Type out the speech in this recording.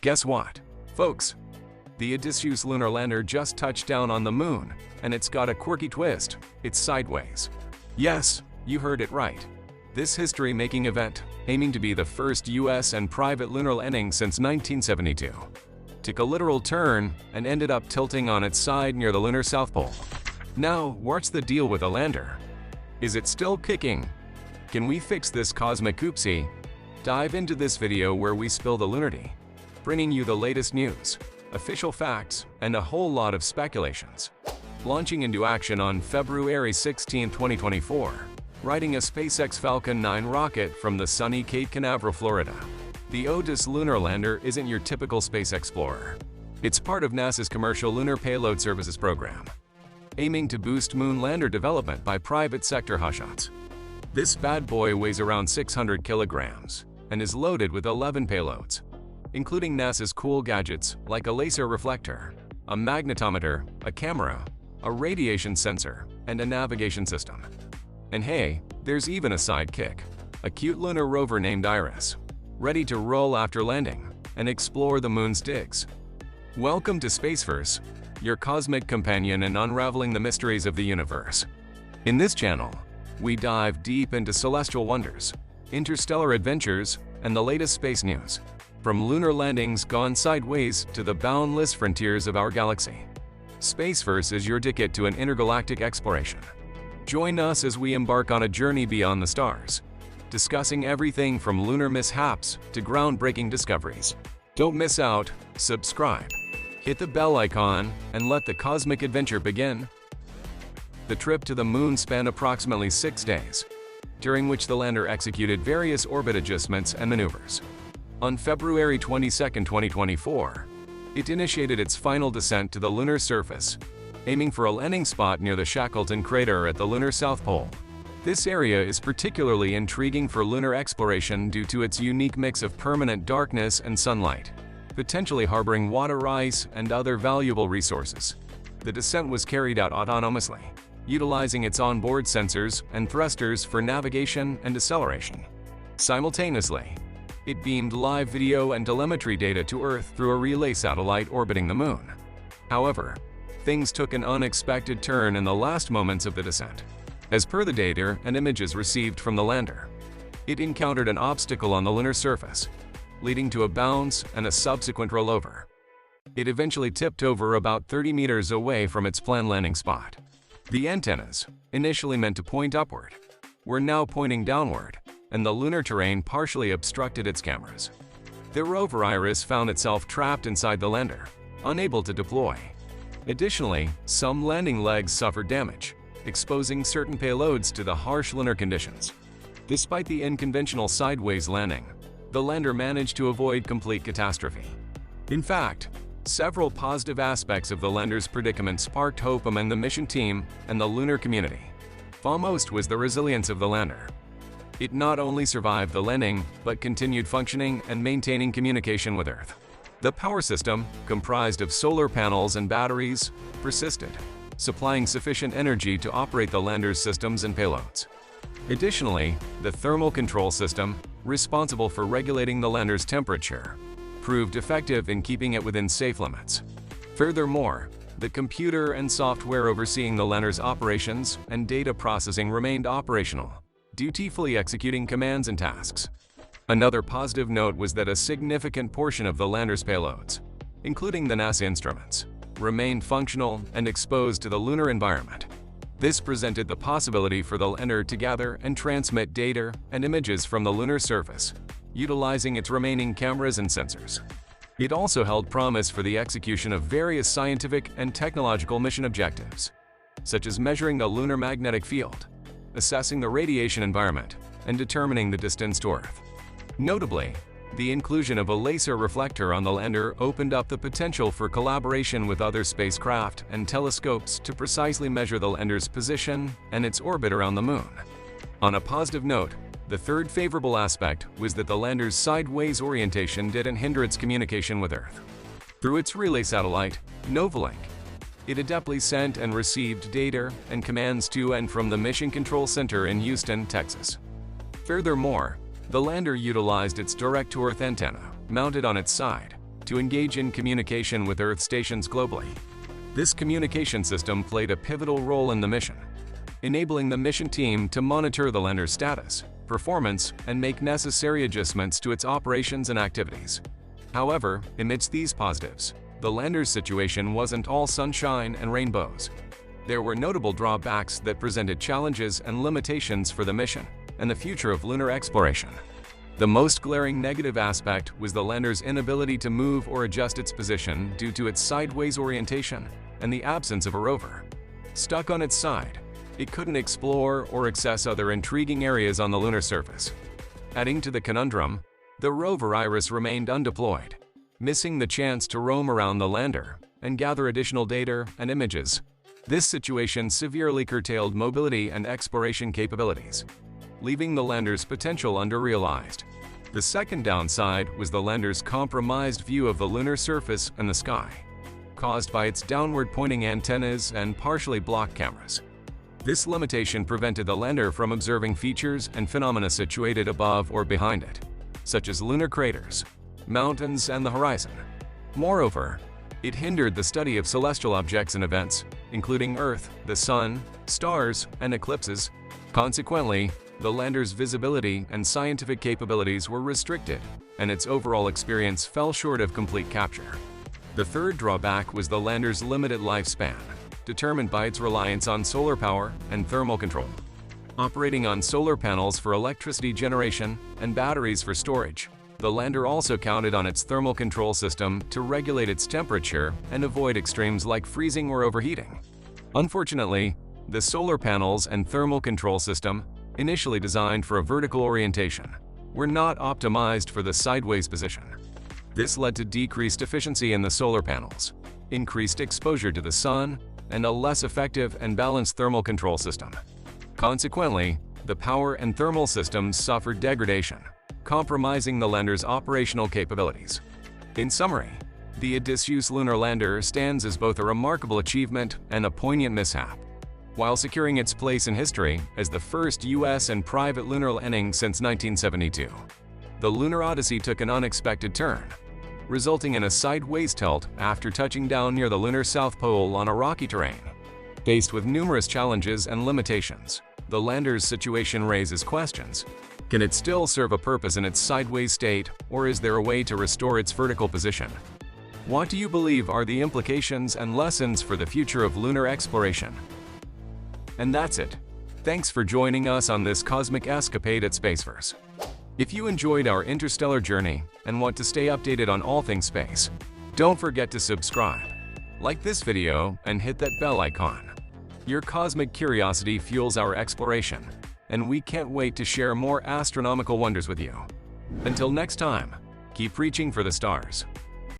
Guess what, folks? The Odysseus lunar lander just touched down on the moon, and it's got a quirky twist. It's sideways. Yes, you heard it right. This history-making event, aiming to be the first US and private lunar landing since 1972, took a literal turn and ended up tilting on its side near the lunar South Pole. Now, what's the deal with the lander? Is it still kicking? Can we fix this cosmic oopsie? Dive into this video where we spill the lunarity, bringing you the latest news, official facts, and a whole lot of speculations. Launching into action on February 16, 2024, riding a SpaceX Falcon 9 rocket from the sunny Cape Canaveral, Florida. The Odysseus lunar lander isn't your typical space explorer. It's part of NASA's commercial Lunar Payload Services program, aiming to boost moon lander development by private sector hotshots. This bad boy weighs around 600 kilograms and is loaded with 11 payloads, including NASA's cool gadgets like a laser reflector, a magnetometer, a camera, a radiation sensor, and a navigation system. And hey, there's even a sidekick, a cute lunar rover named Iris, ready to roll after landing and explore the moon's digs. Welcome to Spaceverse, your cosmic companion in unraveling the mysteries of the universe. In this channel, we dive deep into celestial wonders, interstellar adventures, and the latest space news, from lunar landings gone sideways to the boundless frontiers of our galaxy. Spaceverse is your ticket to an intergalactic exploration. Join us as we embark on a journey beyond the stars, discussing everything from lunar mishaps to groundbreaking discoveries. Don't miss out, subscribe, hit the bell icon, and let the cosmic adventure begin. The trip to the moon spanned approximately 6 days, during which the lander executed various orbit adjustments and maneuvers. On February 22, 2024, it initiated its final descent to the lunar surface, aiming for a landing spot near the Shackleton crater at the lunar South Pole. This area is particularly intriguing for lunar exploration due to its unique mix of permanent darkness and sunlight, potentially harboring water, ice, and other valuable resources. The descent was carried out autonomously, utilizing its onboard sensors and thrusters for navigation and acceleration. Simultaneously, it beamed live video and telemetry data to Earth through a relay satellite orbiting the moon. However, things took an unexpected turn in the last moments of the descent. As per the data and images received from the lander, it encountered an obstacle on the lunar surface, leading to a bounce and a subsequent rollover. It eventually tipped over about 30 meters away from its planned landing spot. The antennas, initially meant to point upward, were now pointing downward, and the lunar terrain partially obstructed its cameras. The rover Iris found itself trapped inside the lander, unable to deploy. Additionally, some landing legs suffered damage, exposing certain payloads to the harsh lunar conditions. Despite the unconventional sideways landing, the lander managed to avoid complete catastrophe. In fact, several positive aspects of the lander's predicament sparked hope among the mission team and the lunar community. Foremost was the resilience of the lander. It not only survived the landing, but continued functioning and maintaining communication with Earth. The power system, comprised of solar panels and batteries, persisted, supplying sufficient energy to operate the lander's systems and payloads. Additionally, the thermal control system, responsible for regulating the lander's temperature, proved effective in keeping it within safe limits. Furthermore, the computer and software overseeing the lander's operations and data processing remained operational, dutifully executing commands and tasks. Another positive note was that a significant portion of the lander's payloads, including the NASA instruments, remained functional and exposed to the lunar environment. This presented the possibility for the lander to gather and transmit data and images from the lunar surface, utilizing its remaining cameras and sensors. It also held promise for the execution of various scientific and technological mission objectives, such as measuring the lunar magnetic field, assessing the radiation environment, and determining the distance to Earth. Notably, the inclusion of a laser reflector on the lander opened up the potential for collaboration with other spacecraft and telescopes to precisely measure the lander's position and its orbit around the moon. On a positive note, the third favorable aspect was that the lander's sideways orientation didn't hinder its communication with Earth. Through its relay satellite, NovaLink, it adeptly sent and received data and commands to and from the Mission Control Center in Houston, Texas. Furthermore, the lander utilized its direct-to-Earth antenna, mounted on its side, to engage in communication with Earth stations globally. This communication system played a pivotal role in the mission, enabling the mission team to monitor the lander's status, performance, and make necessary adjustments to its operations and activities. However, amidst these positives, the lander's situation wasn't all sunshine and rainbows. There were notable drawbacks that presented challenges and limitations for the mission and the future of lunar exploration. The most glaring negative aspect was the lander's inability to move or adjust its position due to its sideways orientation and the absence of a rover. Stuck on its side, it couldn't explore or access other intriguing areas on the lunar surface. Adding to the conundrum, the rover Iris remained undeployed, missing the chance to roam around the lander and gather additional data and images. This situation severely curtailed mobility and exploration capabilities, leaving the lander's potential under-realized. The second downside was the lander's compromised view of the lunar surface and the sky, caused by its downward-pointing antennas and partially blocked cameras. This limitation prevented the lander from observing features and phenomena situated above or behind it, such as lunar craters, mountains, and the horizon. Moreover, it hindered the study of celestial objects and events, including Earth, the Sun, stars, and eclipses. Consequently, the lander's visibility and scientific capabilities were restricted, and its overall experience fell short of complete capture. The third drawback was the lander's limited lifespan, determined by its reliance on solar power and thermal control. Operating on solar panels for electricity generation and batteries for storage, the lander also counted on its thermal control system to regulate its temperature and avoid extremes like freezing or overheating. Unfortunately, the solar panels and thermal control system, initially designed for a vertical orientation, were not optimized for the sideways position. This led to decreased efficiency in the solar panels, increased exposure to the sun, and a less effective and balanced thermal control system. Consequently, the power and thermal systems suffered degradation, compromising the lander's operational capabilities. In summary, the Odysseus lunar lander stands as both a remarkable achievement and a poignant mishap. While securing its place in history as the first U.S. and private lunar landing since 1972, the Lunar Odyssey took an unexpected turn, resulting in a sideways tilt after touching down near the lunar South Pole on a rocky terrain. Faced with numerous challenges and limitations, the lander's situation raises questions. Can it still serve a purpose in its sideways state, or is there a way to restore its vertical position? What do you believe are the implications and lessons for the future of lunar exploration? And that's it. Thanks for joining us on this cosmic escapade at Spaceverse. If you enjoyed our interstellar journey and want to stay updated on all things space, don't forget to subscribe, like this video, and hit that bell icon. Your cosmic curiosity fuels our exploration, and we can't wait to share more astronomical wonders with you. Until next time, keep reaching for the stars.